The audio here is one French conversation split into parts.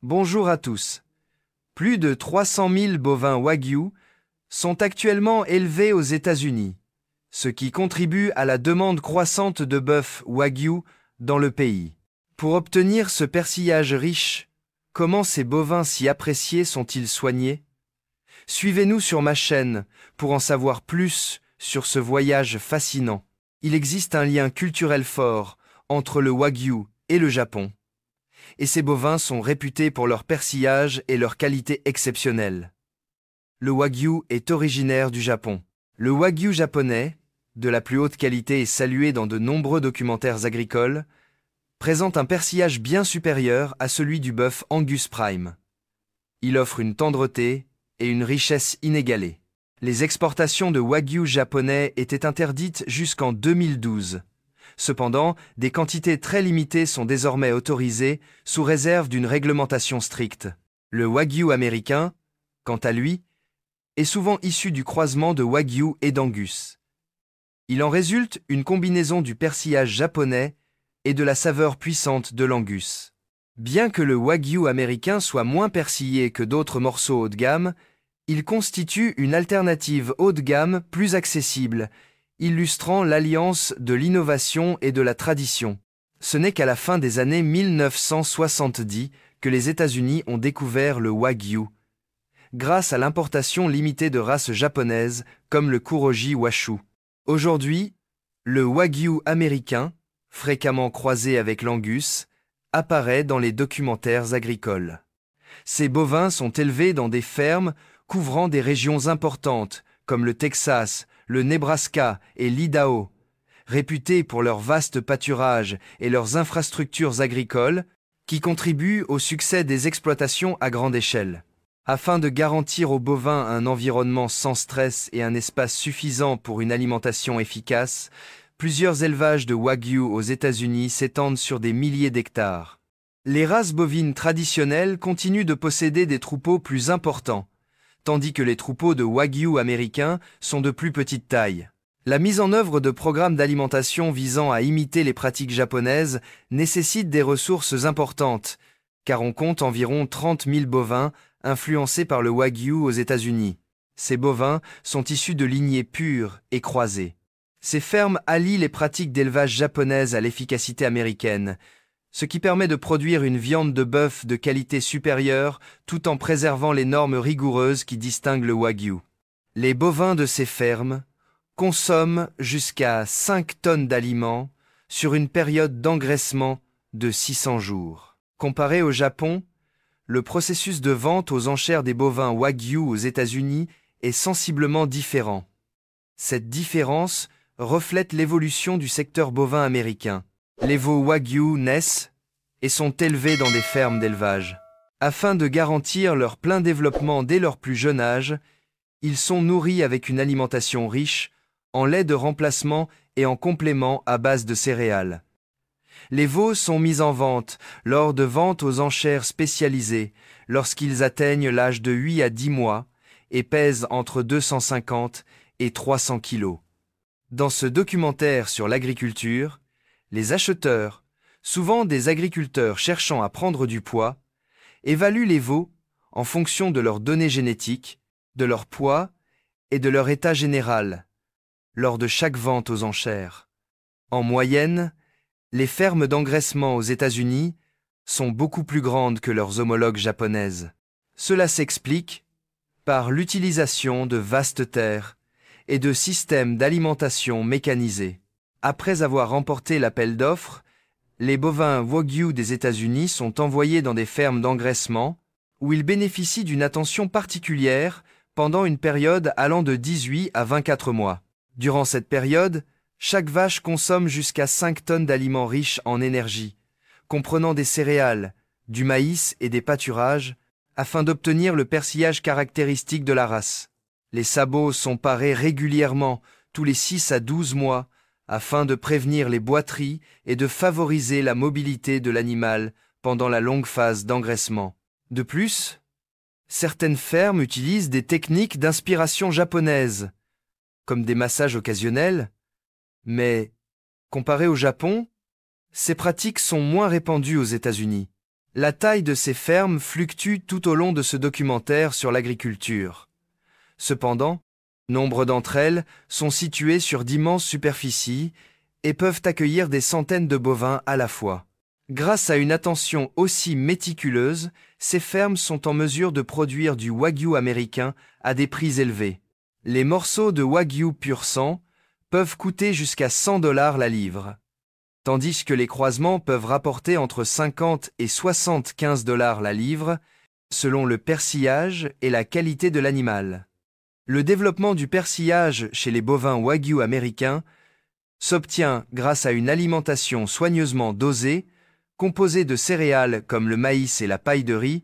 Bonjour à tous. Plus de 300 000 bovins Wagyu sont actuellement élevés aux États-Unis, ce qui contribue à la demande croissante de bœuf Wagyu dans le pays. Pour obtenir ce persillage riche, comment ces bovins si appréciés sont-ils soignés? Suivez-nous sur ma chaîne pour en savoir plus sur ce voyage fascinant. Il existe un lien culturel fort entre le Wagyu et le Japon, et ces bovins sont réputés pour leur persillage et leur qualité exceptionnelle. Le Wagyu est originaire du Japon. Le Wagyu japonais, de la plus haute qualité et salué dans de nombreux documentaires agricoles, présente un persillage bien supérieur à celui du bœuf Angus Prime. Il offre une tendreté et une richesse inégalées. Les exportations de Wagyu japonais étaient interdites jusqu'en 2012. Cependant, des quantités très limitées sont désormais autorisées sous réserve d'une réglementation stricte. Le Wagyu américain, quant à lui, est souvent issu du croisement de Wagyu et d'Angus. Il en résulte une combinaison du persillage japonais et de la saveur puissante de l'Angus. Bien que le Wagyu américain soit moins persillé que d'autres morceaux haut de gamme, il constitue une alternative haut de gamme plus accessible, illustrant l'alliance de l'innovation et de la tradition. Ce n'est qu'à la fin des années 1970 que les États-Unis ont découvert le Wagyu, grâce à l'importation limitée de races japonaises comme le Kuroji Washu. Aujourd'hui, le Wagyu américain, fréquemment croisé avec l'Angus, apparaît dans les documentaires agricoles. Ces bovins sont élevés dans des fermes couvrant des régions importantes comme le Texas, le Nebraska et l'Idaho, réputés pour leurs vastes pâturages et leurs infrastructures agricoles qui contribuent au succès des exploitations à grande échelle. Afin de garantir aux bovins un environnement sans stress et un espace suffisant pour une alimentation efficace, plusieurs élevages de Wagyu aux États-Unis s'étendent sur des milliers d'hectares. Les races bovines traditionnelles continuent de posséder des troupeaux plus importants, tandis que les troupeaux de Wagyu américains sont de plus petite taille. La mise en œuvre de programmes d'alimentation visant à imiter les pratiques japonaises nécessite des ressources importantes, car on compte environ 30 000 bovins influencés par le Wagyu aux États-Unis. Ces bovins sont issus de lignées pures et croisées. Ces fermes allient les pratiques d'élevage japonaises à l'efficacité américaine, ce qui permet de produire une viande de bœuf de qualité supérieure tout en préservant les normes rigoureuses qui distinguent le Wagyu. Les bovins de ces fermes consomment jusqu'à 5 tonnes d'aliments sur une période d'engraissement de 600 jours. Comparé au Japon, le processus de vente aux enchères des bovins Wagyu aux États-Unis est sensiblement différent. Cette différence reflète l'évolution du secteur bovin américain. Les veaux Wagyu naissent et sont élevés dans des fermes d'élevage. Afin de garantir leur plein développement dès leur plus jeune âge, ils sont nourris avec une alimentation riche, en lait de remplacement et en complément à base de céréales. Les veaux sont mis en vente lors de ventes aux enchères spécialisées lorsqu'ils atteignent l'âge de 8 à 10 mois et pèsent entre 250 et 300 kilos. Dans ce documentaire sur l'agriculture, les acheteurs, souvent des agriculteurs cherchant à prendre du poids, évaluent les veaux en fonction de leurs données génétiques, de leur poids et de leur état général, lors de chaque vente aux enchères. En moyenne, les fermes d'engraissement aux États-Unis sont beaucoup plus grandes que leurs homologues japonaises. Cela s'explique par l'utilisation de vastes terres et de systèmes d'alimentation mécanisés. Après avoir remporté l'appel d'offres, les bovins Wagyu des États-Unis sont envoyés dans des fermes d'engraissement où ils bénéficient d'une attention particulière pendant une période allant de 18 à 24 mois. Durant cette période, chaque vache consomme jusqu'à 5 tonnes d'aliments riches en énergie, comprenant des céréales, du maïs et des pâturages, afin d'obtenir le persillage caractéristique de la race. Les sabots sont parés régulièrement, tous les 6 à 12 mois, afin de prévenir les boiteries et de favoriser la mobilité de l'animal pendant la longue phase d'engraissement. De plus, certaines fermes utilisent des techniques d'inspiration japonaise, comme des massages occasionnels, mais, comparé au Japon, ces pratiques sont moins répandues aux États-Unis. La taille de ces fermes fluctue tout au long de ce documentaire sur l'agriculture. Cependant, nombre d'entre elles sont situées sur d'immenses superficies et peuvent accueillir des centaines de bovins à la fois. Grâce à une attention aussi méticuleuse, ces fermes sont en mesure de produire du wagyu américain à des prix élevés. Les morceaux de wagyu pur sang peuvent coûter jusqu'à $100 la livre, tandis que les croisements peuvent rapporter entre 50 et 75 $ la livre, selon le persillage et la qualité de l'animal. Le développement du persillage chez les bovins wagyu américains s'obtient grâce à une alimentation soigneusement dosée, composée de céréales comme le maïs et la paille de riz,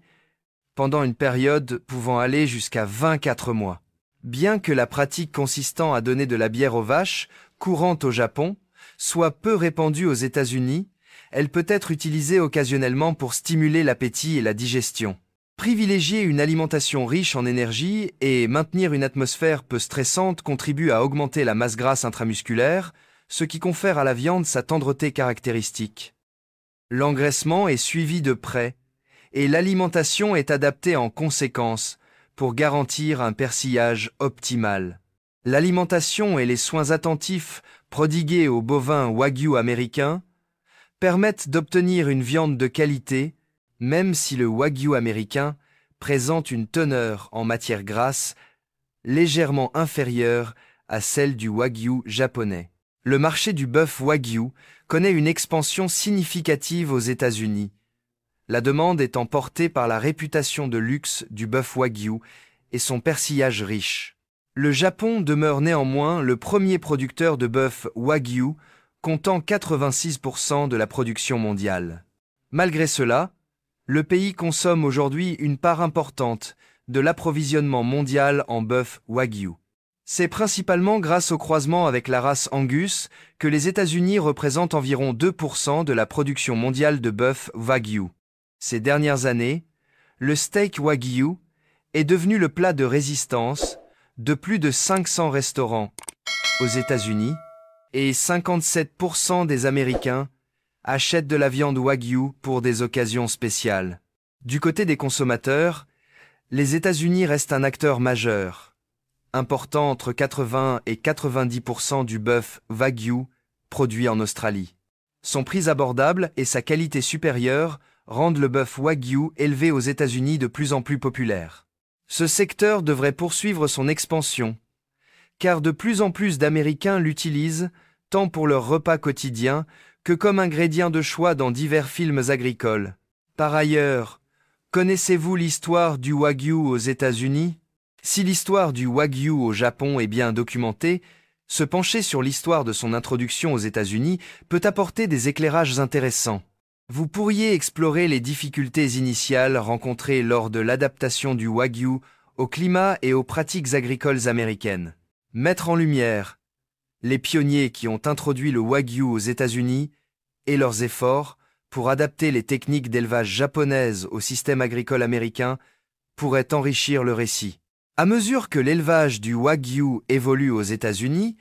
pendant une période pouvant aller jusqu'à 24 mois. Bien que la pratique consistant à donner de la bière aux vaches, courante au Japon, soit peu répandue aux États-Unis, elle peut être utilisée occasionnellement pour stimuler l'appétit et la digestion. Privilégier une alimentation riche en énergie et maintenir une atmosphère peu stressante contribue à augmenter la masse grasse intramusculaire, ce qui confère à la viande sa tendreté caractéristique. L'engraissement est suivi de près et l'alimentation est adaptée en conséquence pour garantir un persillage optimal. L'alimentation et les soins attentifs prodigués aux bovins wagyu américains permettent d'obtenir une viande de qualité, même si le wagyu américain présente une teneur en matière grasse légèrement inférieure à celle du wagyu japonais. Le marché du bœuf wagyu connaît une expansion significative aux États-Unis, la demande étant portée par la réputation de luxe du bœuf wagyu et son persillage riche. Le Japon demeure néanmoins le premier producteur de bœuf wagyu, comptant 86% de la production mondiale. Malgré cela, le pays consomme aujourd'hui une part importante de l'approvisionnement mondial en bœuf wagyu. C'est principalement grâce au croisement avec la race Angus que les États-Unis représentent environ 2% de la production mondiale de bœuf wagyu. Ces dernières années, le steak wagyu est devenu le plat de résistance de plus de 500 restaurants aux États-Unis et 57% des Américains achètent de la viande wagyu pour des occasions spéciales. Du côté des consommateurs, les États-Unis restent un acteur majeur, important entre 80 et 90% du bœuf wagyu produit en Australie. Son prix abordable et sa qualité supérieure rendent le bœuf wagyu élevé aux États-Unis de plus en plus populaire. Ce secteur devrait poursuivre son expansion, car de plus en plus d'Américains l'utilisent tant pour leur repas quotidien que comme ingrédient de choix dans divers films agricoles. Par ailleurs, connaissez-vous l'histoire du wagyu aux États-Unis ? Si l'histoire du wagyu au Japon est bien documentée, se pencher sur l'histoire de son introduction aux États-Unis peut apporter des éclairages intéressants. Vous pourriez explorer les difficultés initiales rencontrées lors de l'adaptation du wagyu au climat et aux pratiques agricoles américaines. Mettre en lumière les pionniers qui ont introduit le wagyu aux États-Unis et leurs efforts pour adapter les techniques d'élevage japonaises au système agricole américain pourrait enrichir le récit. À mesure que l'élevage du wagyu évolue aux États-Unis,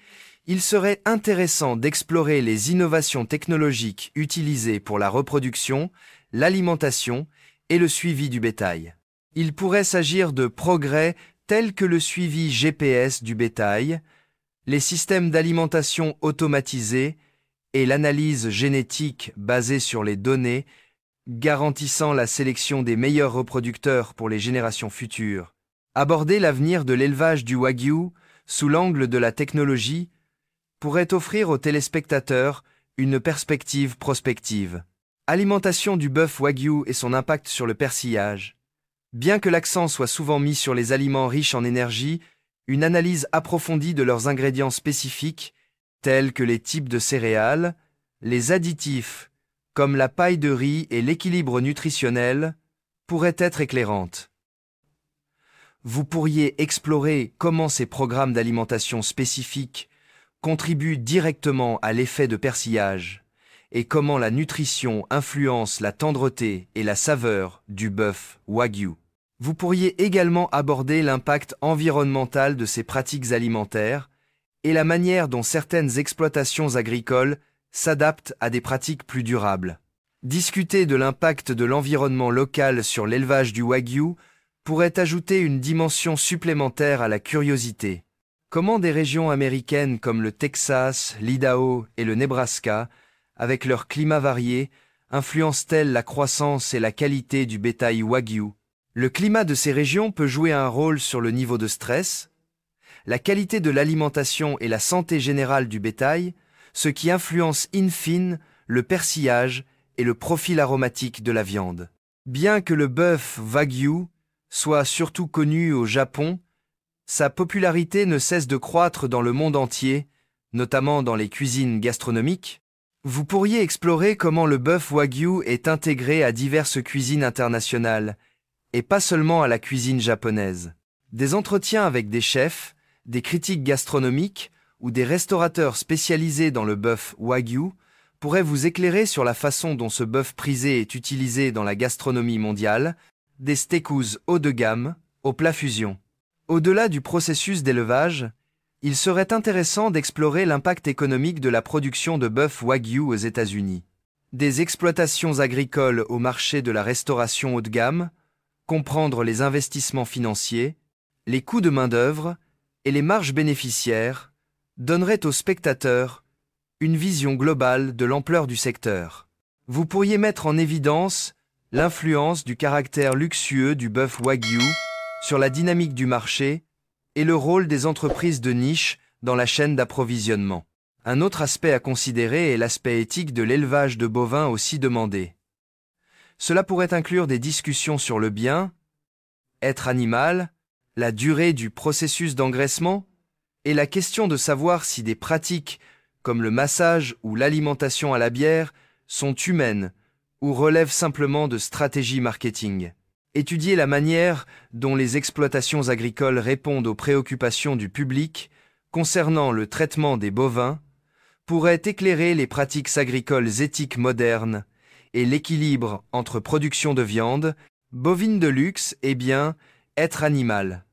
il serait intéressant d'explorer les innovations technologiques utilisées pour la reproduction, l'alimentation et le suivi du bétail. Il pourrait s'agir de progrès tels que le suivi GPS du bétail, les systèmes d'alimentation automatisés et l'analyse génétique basée sur les données, garantissant la sélection des meilleurs reproducteurs pour les générations futures. Aborder l'avenir de l'élevage du wagyu sous l'angle de la technologie pourrait offrir aux téléspectateurs une perspective prospective. Alimentation du bœuf wagyu et son impact sur le persillage. Bien que l'accent soit souvent mis sur les aliments riches en énergie, une analyse approfondie de leurs ingrédients spécifiques, tels que les types de céréales, les additifs, comme la paille de riz et l'équilibre nutritionnel, pourrait être éclairante. Vous pourriez explorer comment ces programmes d'alimentation spécifiques contribuent directement à l'effet de persillage et comment la nutrition influence la tendreté et la saveur du bœuf wagyu. Vous pourriez également aborder l'impact environnemental de ces pratiques alimentaires et la manière dont certaines exploitations agricoles s'adaptent à des pratiques plus durables. Discuter de l'impact de l'environnement local sur l'élevage du Wagyu pourrait ajouter une dimension supplémentaire à la curiosité. Comment des régions américaines comme le Texas, l'Idaho et le Nebraska, avec leur climat varié, influencent-elles la croissance et la qualité du bétail Wagyu? Le climat de ces régions peut jouer un rôle sur le niveau de stress, la qualité de l'alimentation et la santé générale du bétail, ce qui influence in fine le persillage et le profil aromatique de la viande. Bien que le bœuf Wagyu soit surtout connu au Japon, sa popularité ne cesse de croître dans le monde entier, notamment dans les cuisines gastronomiques. Vous pourriez explorer comment le bœuf Wagyu est intégré à diverses cuisines internationales, et pas seulement à la cuisine japonaise. Des entretiens avec des chefs, des critiques gastronomiques ou des restaurateurs spécialisés dans le bœuf Wagyu pourraient vous éclairer sur la façon dont ce bœuf prisé est utilisé dans la gastronomie mondiale, des steakhouse haut de gamme au plat fusion. Au-delà du processus d'élevage, il serait intéressant d'explorer l'impact économique de la production de bœuf Wagyu aux États-Unis. Des exploitations agricoles au marché de la restauration haut de gamme, comprendre les investissements financiers, les coûts de main-d'œuvre et les marges bénéficiaires donneraient aux spectateurs une vision globale de l'ampleur du secteur. Vous pourriez mettre en évidence l'influence du caractère luxueux du bœuf Wagyu sur la dynamique du marché et le rôle des entreprises de niche dans la chaîne d'approvisionnement. Un autre aspect à considérer est l'aspect éthique de l'élevage de bovins aussi demandé. Cela pourrait inclure des discussions sur le bien-être animal, la durée du processus d'engraissement et la question de savoir si des pratiques comme le massage ou l'alimentation à la bière sont humaines ou relèvent simplement de stratégies marketing. Étudier la manière dont les exploitations agricoles répondent aux préoccupations du public concernant le traitement des bovins pourrait éclairer les pratiques agricoles éthiques modernes et l'équilibre entre production de viande, bovine de luxe et bien-être animal.